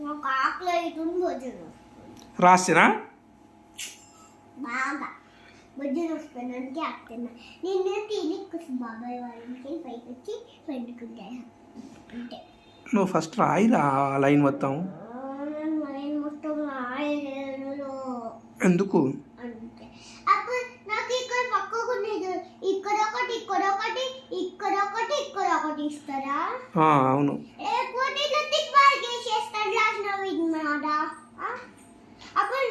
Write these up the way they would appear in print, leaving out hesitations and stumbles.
నాకు ఆకలి అవుతుంది భోజనం రాసినా బాగా భోజనం వస్తుంది అంటే ఆపుతున్నా నిన్న తిని బాబాయ్ వాళ్ళ ఇంటికి పైకి వచ్చి పండుకుంటాను అంటే నువ్వు ఫస్ట్ రాయిరా లైన్ మొత్తం. నేను మొత్తం రాయలేదు ఎందుకు? అంటే అప్పుడు నాకు ఇక్కడ పక్కకు ఉండేది ఇక్కడ ఒకటి ఇక్కడ ఒకటి ఇక్కడ ఒకటి ఇక్కడ ఒకటి ఇస్తారా? అవును. లేకపోతే ఇట్లా టిక్ మార్క్ చేస్తాడు రాసినవి మాట. అప్పుడు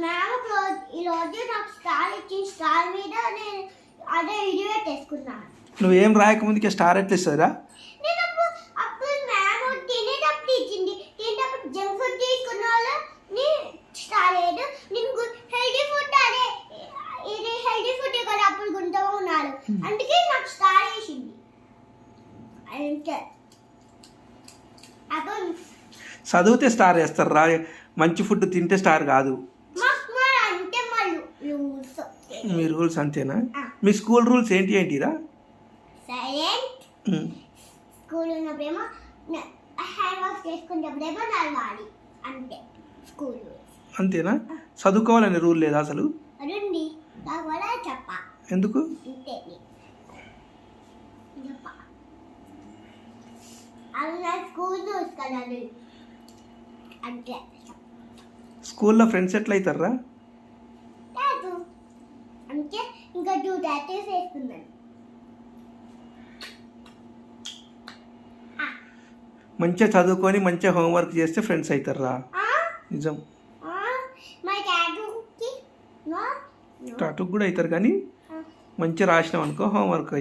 మ్యామ్ ఈరోజు నాకు స్టార్ ఇచ్చి స్టార్ మీద నేను అదే ఇది పెట్టేసుకున్నాను. నువ్వేం రాయకముందుకే స్టార్ ఎట్లా ఇస్తారా? నేను అప్పుడు మ్యామ్ తినేటప్పుడు ఇచ్చింది. తినేటప్పుడు జంక్ ఫుడ్ తీసుకున్న వాళ్ళు స్టార్ లేదు. నేను హెల్దీ ఫుడ్ అదే ఇది హెల్దీ ఫుడ్ కదా అప్పుడు గుంటూ ఉన్నాడు అందుకే నాకు స్టార్ వేసింది. అంటే అప్పుడు చదివితే స్టార్ వేస్తారు రా, మంచి ఫుడ్ తింటే స్టార్ కాదు. అంటే రూల్స్ మీ రూల్స్ అంతేనా? మీ స్కూల్ రూల్స్ ఏంటిరా? సైలెంట్ స్కూల్ ఉన్నప్పుడేమో హ్యాండ్ వాష్ చేసుకునేప్పుడేమో నడవాలి అంతే స్కూల్ రూల్స్. అంతేనా? చదువుకోవాలనే రూల్ లేదా అసలు? అదండి కావాలా చెప్ప ఎందుకు? అంతే చెప్ప అవి నా స్కూల్ రూల్స్ కదా అంటే. స్కూల్లో ఫ్రెండ్స్ ఎట్లా అవుతారా? టాటూ అంటే ఇంకా 2 టాటూస్ వేసుకున్నాను. మంచిగా చదువుకొని మంచిగా హోంవర్క్ చేస్తే ఫ్రెండ్స్ అవుతారా? నిజం. మా టాటూకి టాటూకి కూడా అవుతారు కానీ మంచిగా రాసినాం అనుకో హోంవర్క్